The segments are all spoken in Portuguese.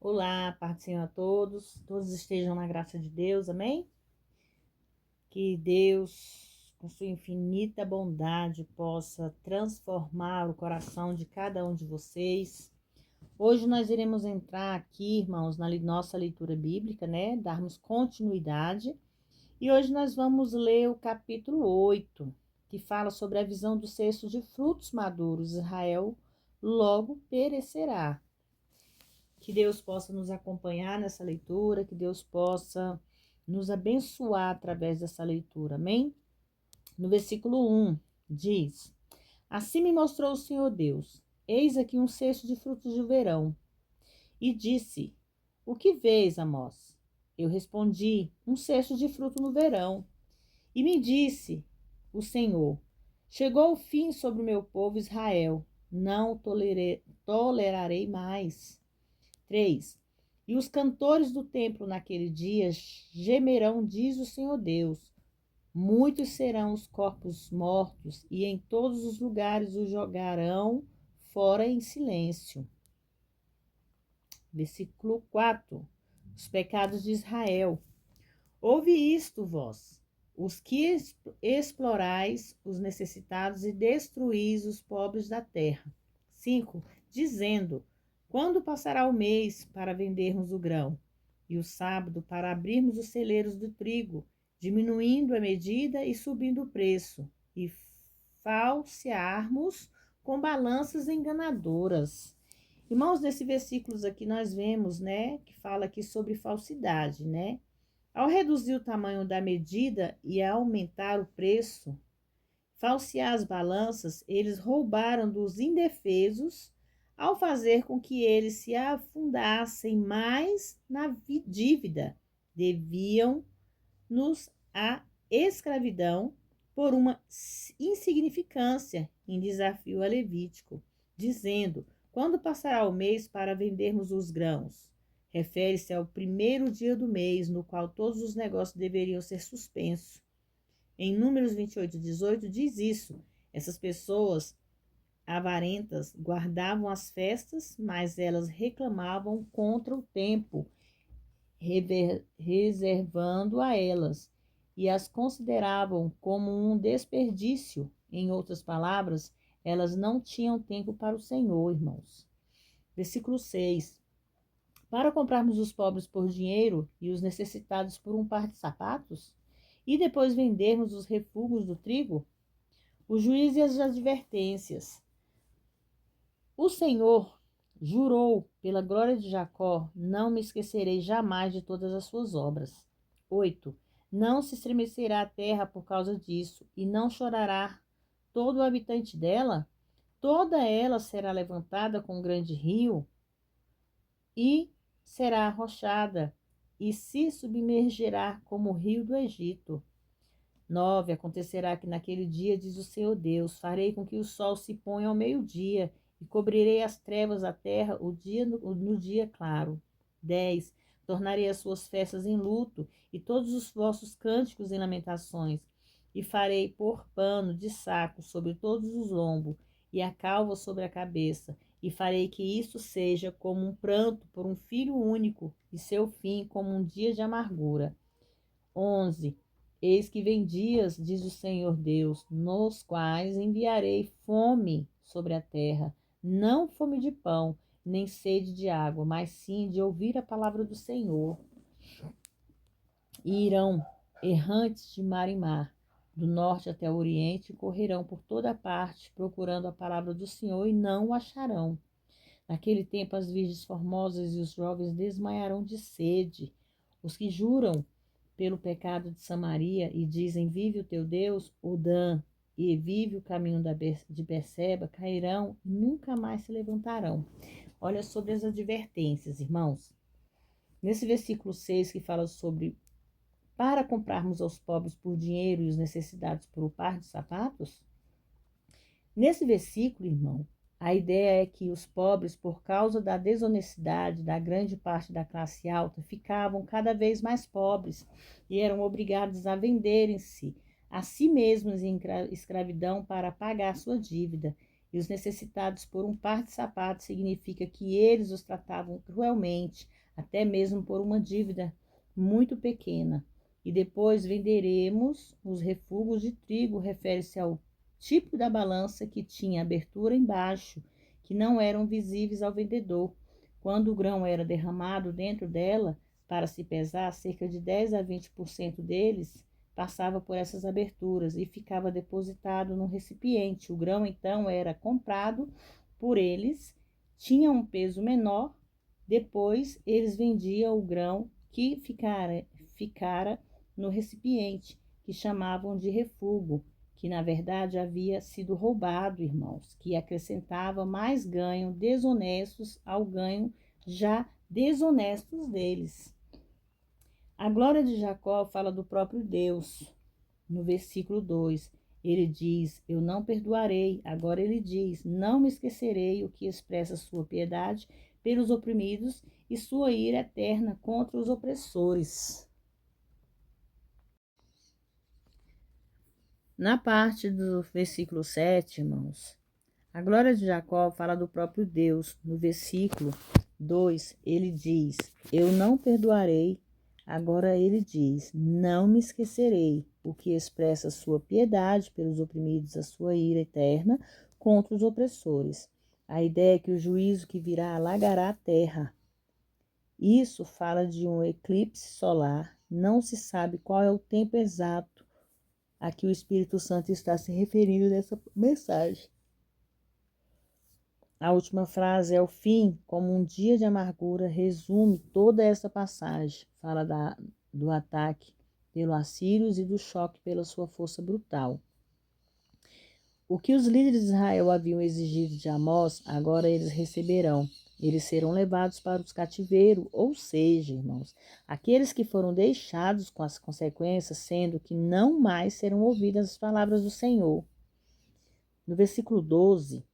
Olá, paz do Senhor a todos. Todos estejam na graça de Deus, amém? Que Deus, com sua infinita bondade, possa transformar o coração de cada um de vocês. Hoje nós iremos entrar aqui, irmãos, na nossa leitura bíblica, né? Darmos continuidade. E hoje nós vamos ler o capítulo 8, que fala sobre a visão do cesto de frutos maduros. Israel logo perecerá. Que Deus possa nos acompanhar nessa leitura, que Deus possa nos abençoar através dessa leitura, amém? No versículo 1 diz: Assim me mostrou o Senhor Deus, eis aqui um cesto de frutos do verão. E disse: O que vês, Amós? Eu respondi: Um cesto de fruto no verão. E me disse o Senhor: Chegou o fim sobre o meu povo Israel, não o tolerarei mais. 3. E os cantores do templo naquele dia gemerão, diz o Senhor Deus. Muitos serão os corpos mortos, e em todos os lugares os jogarão fora em silêncio. Versículo 4. Os pecados de Israel. Ouve isto, vós, os que explorais os necessitados e destruís os pobres da terra. 5. Dizendo: Quando passará o mês para vendermos o grão, e o sábado para abrirmos os celeiros do trigo, diminuindo a medida e subindo o preço, e falsearmos com balanças enganadoras. Irmãos, nesses versículos aqui nós vemos, né, que fala aqui sobre falsidade, né? Ao reduzir o tamanho da medida e aumentar o preço, falsear as balanças, eles roubaram dos indefesos, ao fazer com que eles se afundassem mais na dívida. Deviam-nos à escravidão por uma insignificância em desafio a Levítico, dizendo: Quando passará o mês para vendermos os grãos? Refere-se ao primeiro dia do mês, no qual todos os negócios deveriam ser suspensos. Em Números 28:18 diz isso. Essas pessoas avarentas guardavam as festas, mas elas reclamavam contra o tempo, reservando a elas, e as consideravam como um desperdício. Em outras palavras, elas não tinham tempo para o Senhor, irmãos. Versículo 6. Para comprarmos os pobres por dinheiro e os necessitados por um par de sapatos? E depois vendermos os refugos do trigo? O juiz e as advertências. O Senhor jurou pela glória de Jacó: Não me esquecerei jamais de todas as suas obras. 8. Não se estremecerá a terra por causa disso, e não chorará todo o habitante dela? Toda ela será levantada com um grande rio, e será arrochada, e se submergerá como o rio do Egito. 9. Acontecerá que naquele dia, diz o Senhor Deus, farei com que o sol se ponha ao meio-dia, e cobrirei as trevas da terra no dia claro. 10. Tornarei as suas festas em luto, e todos os vossos cânticos em lamentações, e farei pôr pano de saco sobre todos os lombos, e a calva sobre a cabeça, e farei que isso seja como um pranto por um filho único, e seu fim como um dia de amargura. 11. Eis que vem dias, diz o Senhor Deus, nos quais enviarei fome sobre a terra, não fome de pão, nem sede de água, mas sim de ouvir a palavra do Senhor. E irão errantes de mar em mar, do norte até o oriente, e correrão por toda parte, procurando a palavra do Senhor, e não o acharão. Naquele tempo as virgens formosas e os jovens desmaiarão de sede. Os que juram pelo pecado de Samaria e dizem: Vive o teu Deus, Odã, e vive o caminho de Berseba, cairão e nunca mais se levantarão. Olha sobre as advertências, irmãos. Nesse versículo 6, que fala sobre para comprarmos aos pobres por dinheiro e os necessitados por um par de sapatos, nesse versículo, irmão, a ideia é que os pobres, por causa da desonestidade da grande parte da classe alta, ficavam cada vez mais pobres e eram obrigados a venderem-se a si mesmos em escravidão para pagar sua dívida. e os necessitados por um par de sapatos significa que eles os tratavam cruelmente, até mesmo por uma dívida muito pequena. E depois venderemos os refugos de trigo, refere-se ao tipo da balança que tinha abertura embaixo, que não eram visíveis ao vendedor. Quando o grão era derramado dentro dela, para se pesar, cerca de 10 a 20% deles passava por essas aberturas e ficava depositado no recipiente. O grão, então, era comprado por eles, tinha um peso menor, depois eles vendiam o grão que ficara no recipiente, que chamavam de refúgio, que na verdade havia sido roubado, irmãos, que acrescentava mais ganho desonestos ao ganho já desonestos deles. A glória de Jacó fala do próprio Deus. No versículo 2, ele diz: Eu não perdoarei. Agora ele diz: Não me esquecerei, o que expressa sua piedade pelos oprimidos e sua ira eterna contra os opressores. Na parte do versículo 7, irmãos, a glória de Jacó fala do próprio Deus. No versículo 2, ele diz: Eu não perdoarei. Agora ele diz: Não me esquecerei, o que expressa sua piedade pelos oprimidos, a sua ira eterna contra os opressores. A ideia é que o juízo que virá alagará a terra. Isso fala de um eclipse solar. Não se sabe qual é o tempo exato a que o Espírito Santo está se referindo nessa mensagem. A última frase é o fim, como um dia de amargura, resume toda essa passagem. Fala do ataque pelos assírios e do choque pela sua força brutal. O que os líderes de Israel haviam exigido de Amós, agora eles receberão. Eles serão levados para os cativeiros, ou seja, irmãos, aqueles que foram deixados com as consequências, sendo que não mais serão ouvidas as palavras do Senhor. No versículo 12,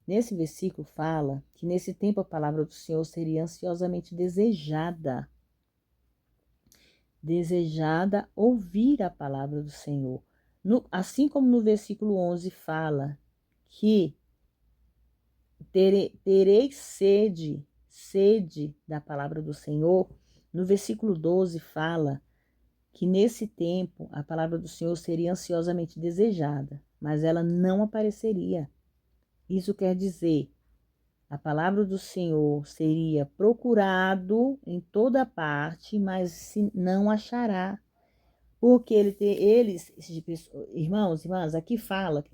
nesse versículo fala que nesse tempo a palavra do Senhor seria ansiosamente desejada ouvir a palavra do Senhor. Assim como no versículo 11 fala que terei sede da palavra do Senhor, no versículo 12 fala que nesse tempo a palavra do Senhor seria ansiosamente desejada, mas ela não apareceria. Isso quer dizer, a palavra do Senhor seria procurado em toda parte, mas se não achará. Porque irmãos, irmãs, aqui fala,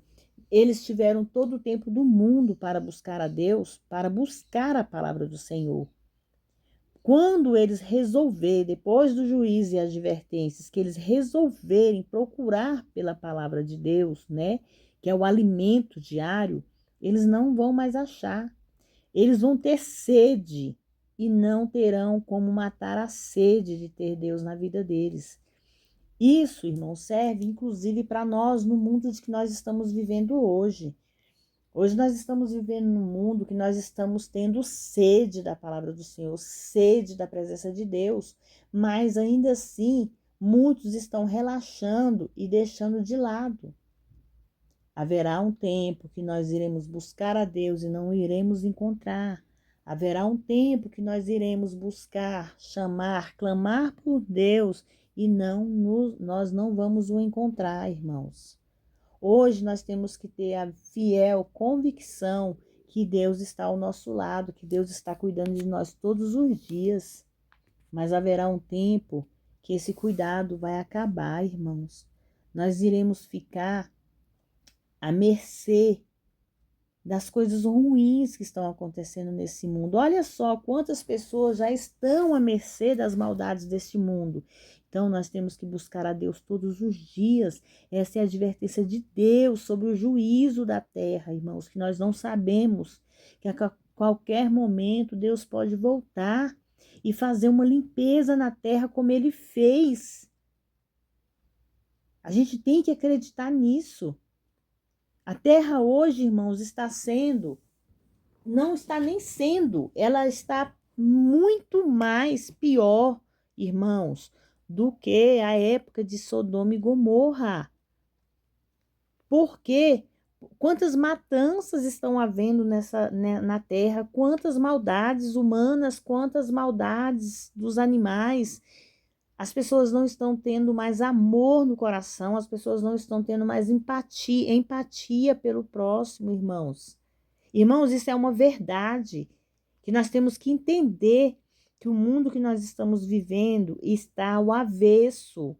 eles tiveram todo o tempo do mundo para buscar a Deus, para buscar a palavra do Senhor. Quando eles resolverem, depois do juízo e advertências, que eles resolverem procurar pela palavra de Deus, né, que é o alimento diário, eles não vão mais achar. Eles vão ter sede e não terão como matar a sede de ter Deus na vida deles. Isso, irmão, serve inclusive para nós no mundo de que nós estamos vivendo hoje. Hoje nós estamos vivendo num mundo que nós estamos tendo sede da palavra do Senhor, sede da presença de Deus, mas ainda assim muitos estão relaxando e deixando de lado. Haverá um tempo que nós iremos buscar a Deus e não iremos encontrar. Haverá um tempo que nós iremos buscar, chamar, clamar por Deus e nós não vamos o encontrar, irmãos. Hoje nós temos que ter a fiel convicção que Deus está ao nosso lado, que Deus está cuidando de nós todos os dias. Mas haverá um tempo que esse cuidado vai acabar, irmãos. Nós iremos ficar à mercê das coisas ruins que estão acontecendo nesse mundo. Olha só quantas pessoas já estão à mercê das maldades deste mundo. Então, nós temos que buscar a Deus todos os dias. Essa é a advertência de Deus sobre o juízo da terra, irmãos, que nós não sabemos, que a qualquer momento Deus pode voltar e fazer uma limpeza na terra como Ele fez. A gente tem que acreditar nisso. A terra hoje, irmãos, não está nem sendo, ela está muito mais pior, irmãos, do que a época de Sodoma e Gomorra. Por quê? Quantas matanças estão havendo na terra, quantas maldades humanas, quantas maldades dos animais. As pessoas não estão tendo mais amor no coração, as pessoas não estão tendo mais empatia pelo próximo, irmãos. Irmãos, isso é uma verdade que nós temos que entender, que o mundo que nós estamos vivendo está ao avesso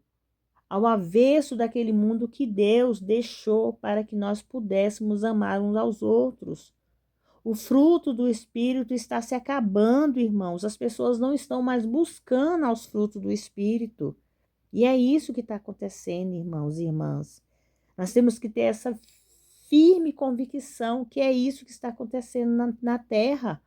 daquele mundo que Deus deixou para que nós pudéssemos amar uns aos outros. O fruto do Espírito está se acabando, irmãos. As pessoas não estão mais buscando aos frutos do Espírito. E é isso que está acontecendo, irmãos e irmãs. Nós temos que ter essa firme convicção que é isso que está acontecendo na terra.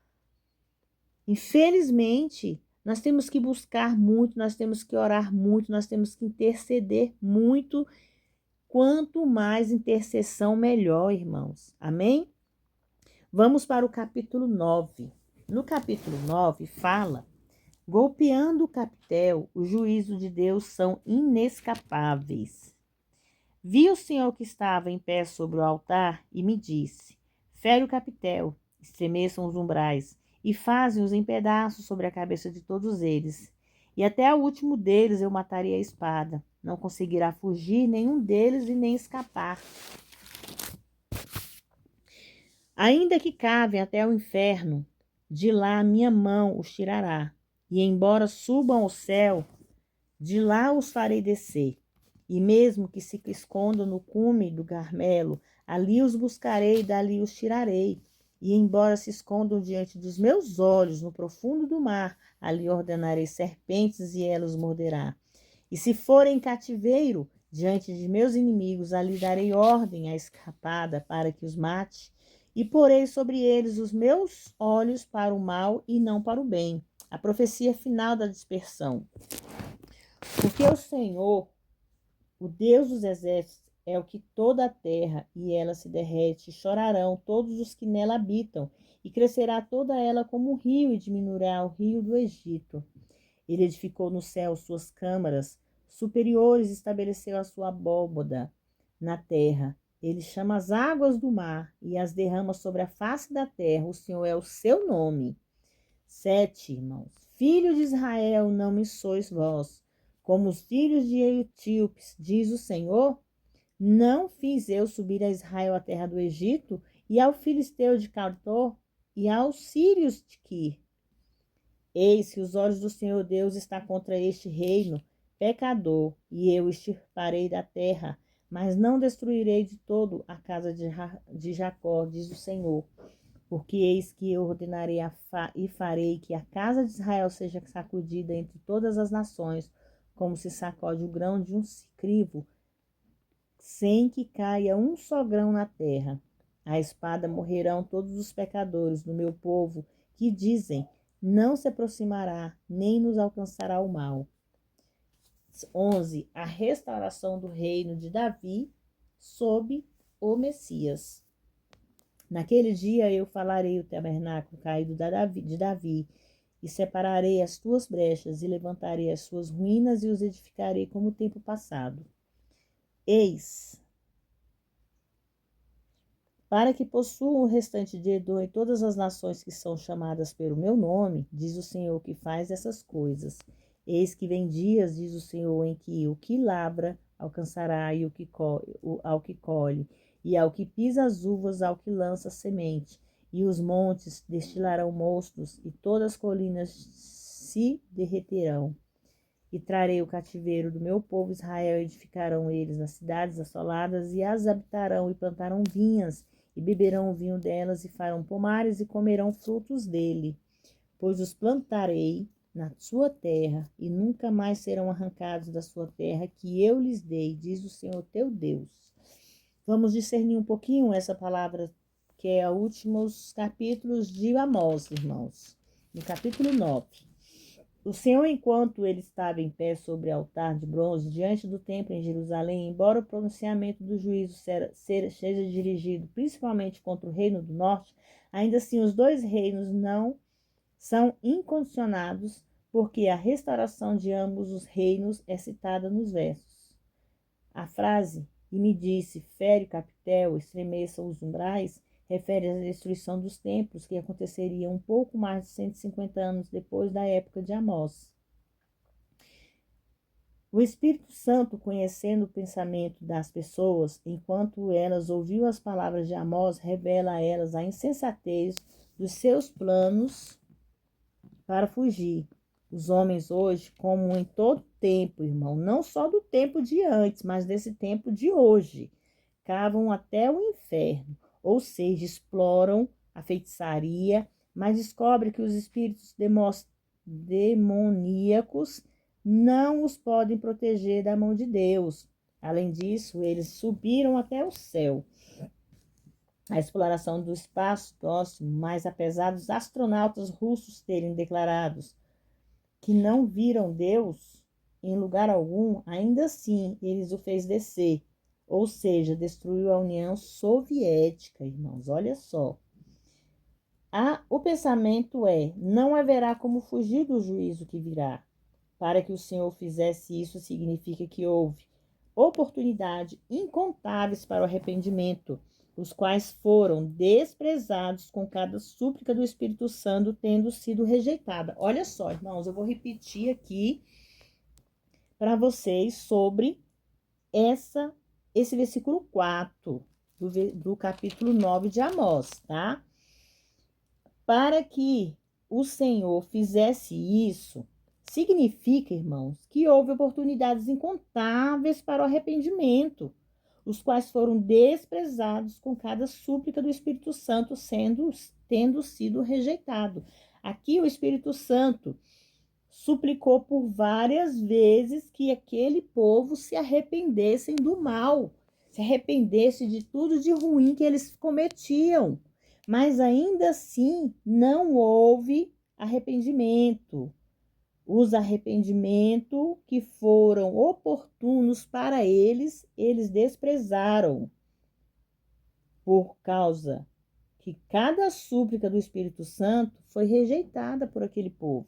Infelizmente, nós temos que buscar muito, nós temos que orar muito, nós temos que interceder muito. Quanto mais intercessão, melhor, irmãos. Amém? Vamos para o capítulo 9. No capítulo 9 fala: golpeando o capitel, o juízo de Deus são inescapáveis. Vi o Senhor que estava em pé sobre o altar e me disse: fere o capitel, estremeçam os umbrais e fazem-os em pedaços sobre a cabeça de todos eles. E até o último deles eu matarei a espada. Não conseguirá fugir nenhum deles e nem escapar. Ainda que cavem até o inferno, de lá a minha mão os tirará. E embora subam ao céu, de lá os farei descer. E mesmo que se escondam no cume do Carmelo, ali os buscarei e dali os tirarei. E embora se escondam diante dos meus olhos no profundo do mar, ali ordenarei serpentes e ela os morderá. E se forem cativeiro diante de meus inimigos, ali darei ordem à escapada para que os mate. E porei sobre eles os meus olhos para o mal e não para o bem. A profecia final da dispersão. Porque o Senhor, o Deus dos exércitos, é o que toda a terra e ela se derrete, chorarão todos os que nela habitam, e crescerá toda ela como um rio, e diminuirá o rio do Egito. Ele edificou no céu suas câmaras superiores, estabeleceu a sua abóboda na terra. Ele chama as águas do mar e as derrama sobre a face da terra. O Senhor é o seu nome. 7, irmãos. Filho de Israel, não me sois vós, como os filhos de Etíopes, diz o Senhor. Não fiz eu subir a Israel à terra do Egito, e ao filisteu de Cartor, e aos sírios de Quir. Eis que os olhos do Senhor Deus estão contra este reino pecador, e eu extirparei da terra, mas não destruirei de todo a casa de Jacó, diz o Senhor. Porque eis que eu ordenarei e farei que a casa de Israel seja sacudida entre todas as nações, como se sacode o grão de um crivo, sem que caia um só grão na terra. A espada morrerão todos os pecadores do meu povo, que dizem: não se aproximará, nem nos alcançará o mal. 11. A restauração do reino de Davi sob o Messias. Naquele dia eu falarei o tabernáculo caído de Davi, e separarei as tuas brechas, e levantarei as suas ruínas, e os edificarei como o tempo passado. Eis, para que possuam o restante de Edom e todas as nações que são chamadas pelo meu nome, diz o Senhor que faz essas coisas. Eis que vem dias, diz o Senhor, em que o que lavra alcançará e ao que colhe, e ao que pisa as uvas, ao que lança semente. E os montes destilarão mostos, e todas as colinas se derreterão. E trarei o cativeiro do meu povo Israel, e edificarão eles nas cidades assoladas, e as habitarão, e plantarão vinhas, e beberão o vinho delas, e farão pomares, e comerão frutos dele. Pois os plantarei na sua terra, e nunca mais serão arrancados da sua terra, que eu lhes dei, diz o Senhor teu Deus. Vamos discernir um pouquinho essa palavra, que é os últimos capítulos de Amós, irmãos. No capítulo 9. O Senhor, enquanto ele estava em pé sobre o altar de bronze, diante do templo em Jerusalém, embora o pronunciamento do juízo seja dirigido principalmente contra o reino do norte, ainda assim os dois reinos não são incondicionados, porque a restauração de ambos os reinos é citada nos versos. A frase e me disse: fere o capitel, estremeça os umbrais, refere à destruição dos templos, que aconteceria um pouco mais de 150 anos depois da época de Amós. O Espírito Santo, conhecendo o pensamento das pessoas, enquanto elas ouviam as palavras de Amós, revela a elas a insensatez dos seus planos para fugir. Os homens hoje, como em todo tempo, irmão, não só do tempo de antes, mas desse tempo de hoje, cavam até o inferno, ou seja, exploram a feitiçaria, mas descobrem que os espíritos demoníacos não os podem proteger da mão de Deus. Além disso, eles subiram até o céu. A exploração do espaço próximo, mas apesar dos astronautas russos terem declarado que não viram Deus em lugar algum, ainda assim eles o fez descer, ou seja, destruiu a União Soviética, irmãos, olha só. O pensamento é: não haverá como fugir do juízo que virá. Para que o Senhor fizesse isso, significa que houve oportunidades incontáveis para o arrependimento, os quais foram desprezados com cada súplica do Espírito Santo tendo sido rejeitada. Olha só, irmãos, eu vou repetir aqui para vocês sobre esse versículo 4 do capítulo 9 de Amós, tá? Para que o Senhor fizesse isso, significa, irmãos, que houve oportunidades incontáveis para o arrependimento, os quais foram desprezados com cada súplica do Espírito Santo tendo sido rejeitado. Aqui o Espírito Santo suplicou por várias vezes que aquele povo se arrependessem do mal, se arrependesse de tudo de ruim que eles cometiam. Mas ainda assim não houve arrependimento. Os arrependimentos que foram oportunos para eles, eles desprezaram, por causa que cada súplica do Espírito Santo foi rejeitada por aquele povo.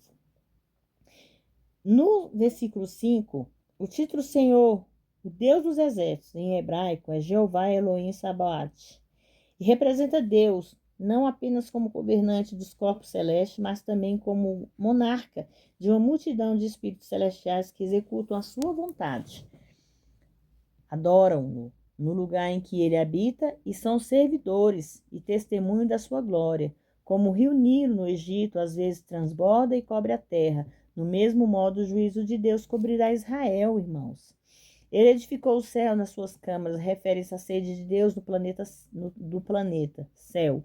No versículo 5, o título Senhor, o Deus dos exércitos, em hebraico, é Jeová Elohim Sabaoth, e representa Deus não apenas como governante dos corpos celestes, mas também como monarca de uma multidão de espíritos celestiais que executam a sua vontade. Adoram-no no lugar em que ele habita e são servidores e testemunho da sua glória. Como o rio Nilo no Egito às vezes transborda e cobre a terra, no mesmo modo o juízo de Deus cobrirá Israel, irmãos. Ele edificou o céu nas suas câmaras, refere-se à sede de Deus do planeta céu,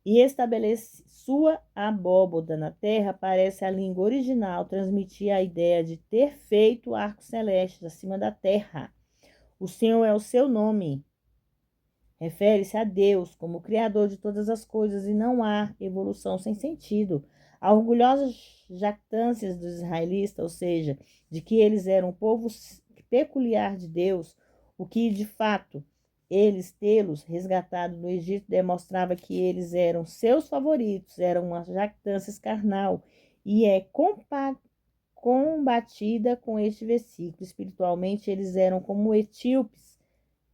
e estabelece sua abóboda na terra. Parece a língua original transmitir a ideia de ter feito arcos celestes acima da terra. O Senhor é o seu nome. Refere-se a Deus como Criador de todas as coisas e não há evolução sem sentido. A orgulhosa jactância dos israelitas, ou seja, de que eles eram um povo peculiar de Deus, o que de fato eles tê-los resgatado do Egito demonstrava que eles eram seus favoritos, eram uma jactância carnal e é combatida com este versículo. Espiritualmente eles eram como etíopes.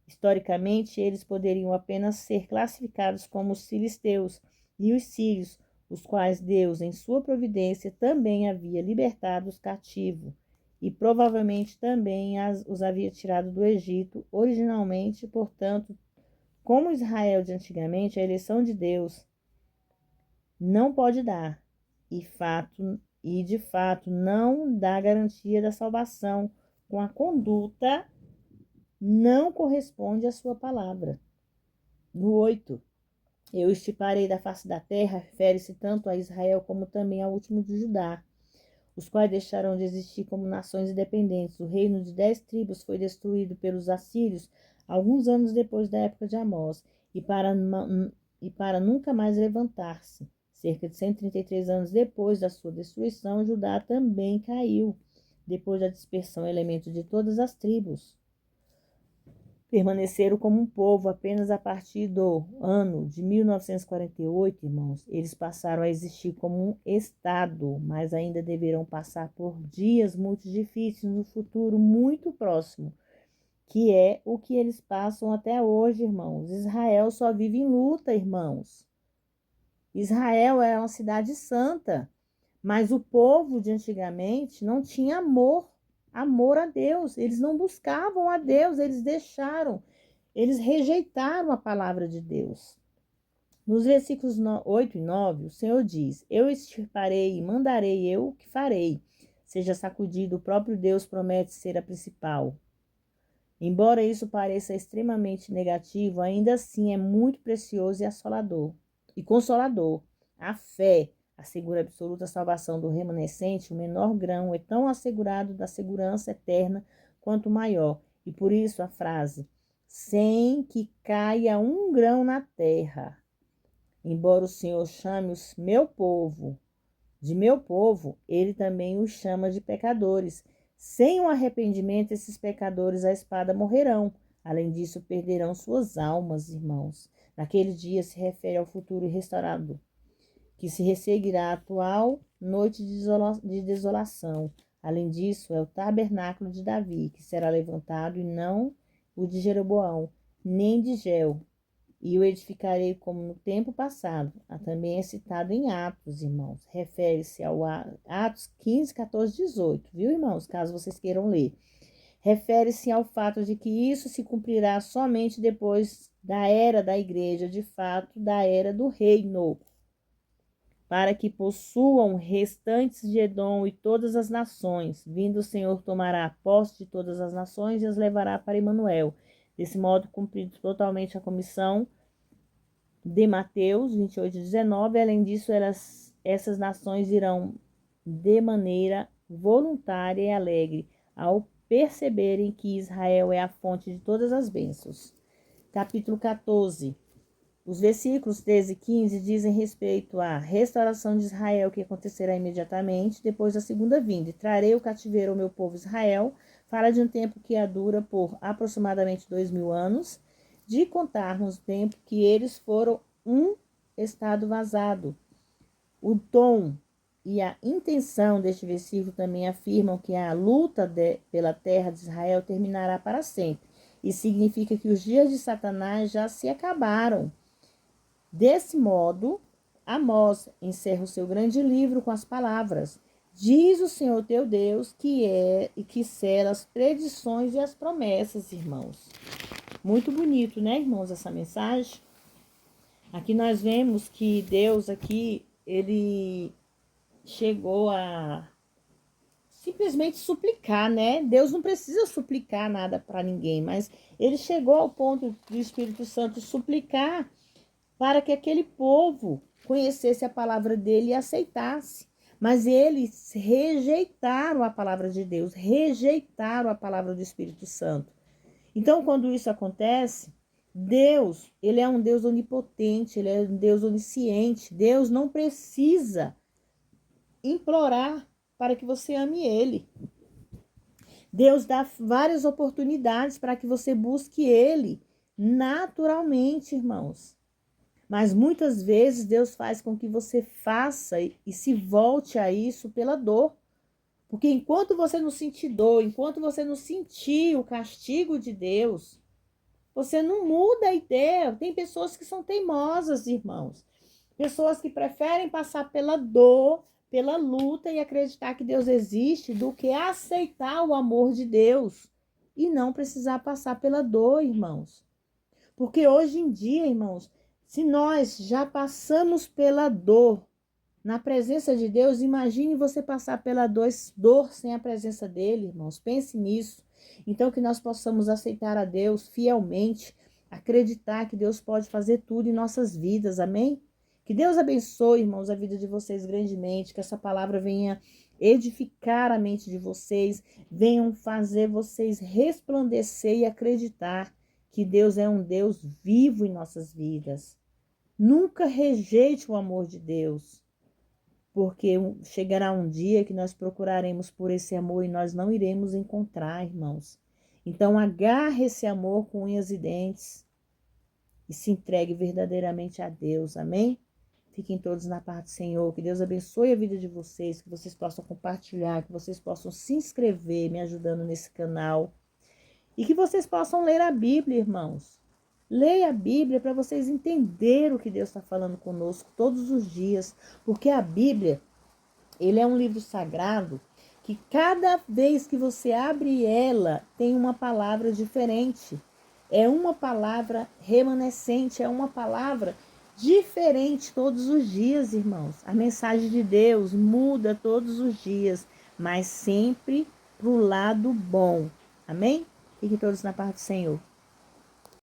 Historicamente, eles poderiam apenas ser classificados como os filisteus e os sírios, os quais Deus, em sua providência, também havia libertado os cativos e provavelmente também os havia tirado do Egito originalmente. Portanto, como Israel de antigamente, a eleição de Deus não pode dar, e de fato não dá garantia da salvação com a conduta não corresponde à sua palavra. No 8, eu estiparei da face da terra, refere-se tanto a Israel como também ao último de Judá, os quais deixaram de existir como nações independentes. O reino de 10 tribos foi destruído pelos assírios alguns anos depois da época de Amós, e para nunca mais levantar-se. Cerca de 133 anos depois da sua destruição, Judá também caiu, depois da dispersão elementos de todas as tribos. Permaneceram como um povo apenas a partir do ano de 1948, irmãos. Eles passaram a existir como um estado, mas ainda deverão passar por dias muito difíceis no futuro muito próximo, que é o que eles passam até hoje, irmãos. Israel só vive em luta, irmãos. Israel é uma cidade santa, mas o povo de antigamente não tinha amor a Deus. Eles não buscavam a Deus, eles rejeitaram a palavra de Deus. Nos versículos 8 e 9, o Senhor diz: Eu extirparei e mandarei eu o que farei. Seja sacudido, o próprio Deus promete ser a principal. Embora isso pareça extremamente negativo, ainda assim é muito precioso e assolador e consolador. A fé assegura a absoluta salvação do remanescente. O menor grão é tão assegurado da segurança eterna quanto o maior. E por isso a frase, sem que caia um grão na terra. Embora o Senhor chame os meu povo de meu povo, ele também os chama de pecadores. Sem o arrependimento, esses pecadores à espada morrerão. Além disso, perderão suas almas, irmãos. Naquele dia se refere ao futuro restaurado, que se resseguirá à atual noite de desolação. Além disso, é o tabernáculo de Davi, que será levantado, e não o de Jeroboão, nem de Geu, e o edificarei como no tempo passado. Também é citado em Atos, irmãos. Refere-se ao Atos 15, 14, 18, viu, irmãos? Caso vocês queiram ler. Refere-se ao fato de que isso se cumprirá somente depois da era da igreja, de fato, da era do reino, para que possuam restantes de Edom e todas as nações. Vindo o Senhor tomará posse de todas as nações e as levará para Emanuel. Desse modo, cumprido totalmente a comissão de Mateus 28, 19. Além disso, essas nações irão de maneira voluntária e alegre, ao perceberem que Israel é a fonte de todas as bênçãos. Capítulo 14. Os versículos 13 e 15 dizem respeito à restauração de Israel, que acontecerá imediatamente depois da segunda vinda. E trarei o cativeiro ao meu povo Israel. Fala de um tempo que dura por aproximadamente 2000 anos, de contarmos o tempo que eles foram um estado vazado. O tom e a intenção deste versículo também afirmam que a luta pela terra de Israel terminará para sempre. E significa que os dias de Satanás já se acabaram. Desse modo, Amós encerra o seu grande livro com as palavras: Diz o Senhor teu Deus que é e que sela as predições e as promessas, irmãos. Muito bonito, né, irmãos, essa mensagem? Aqui nós vemos que Deus aqui, ele chegou a simplesmente suplicar, né? Deus não precisa suplicar nada para ninguém, mas ele chegou ao ponto do Espírito Santo suplicar para que aquele povo conhecesse a palavra dele e aceitasse. Mas eles rejeitaram a palavra de Deus, rejeitaram a palavra do Espírito Santo. Então, quando isso acontece, Deus, ele é um Deus onipotente, ele é um Deus onisciente. Deus não precisa implorar para que você ame ele. Deus dá várias oportunidades para que você busque ele naturalmente, irmãos. Mas muitas vezes Deus faz com que você faça e se volte a isso pela dor. Porque enquanto você não sentir dor, enquanto você não sentir o castigo de Deus, você não muda a ideia. Tem pessoas que são teimosas, irmãos. Pessoas que preferem passar pela dor, pela luta e acreditar que Deus existe do que aceitar o amor de Deus e não precisar passar pela dor, irmãos. Porque hoje em dia, irmãos, se nós já passamos pela dor na presença de Deus, imagine você passar pela dor sem a presença dele, irmãos. Pense nisso. Então, que nós possamos aceitar a Deus fielmente, acreditar que Deus pode fazer tudo em nossas vidas, amém? Que Deus abençoe, irmãos, a vida de vocês grandemente, que essa palavra venha edificar a mente de vocês, venham fazer vocês resplandecer e acreditar que Deus é um Deus vivo em nossas vidas. Nunca rejeite o amor de Deus, porque chegará um dia que nós procuraremos por esse amor e nós não iremos encontrar, irmãos. Então, agarre esse amor com unhas e dentes e se entregue verdadeiramente a Deus, amém? Fiquem todos na paz do Senhor, que Deus abençoe a vida de vocês, que vocês possam compartilhar, que vocês possam se inscrever, me ajudando nesse canal. E que vocês possam ler a Bíblia, irmãos. Leia a Bíblia para vocês entenderem o que Deus está falando conosco todos os dias. Porque a Bíblia, ele é um livro sagrado que cada vez que você abre ela, tem uma palavra diferente. É uma palavra remanescente, é uma palavra diferente todos os dias, irmãos. A mensagem de Deus muda todos os dias, mas sempre para o lado bom. Amém? Fiquem todos na paz do Senhor.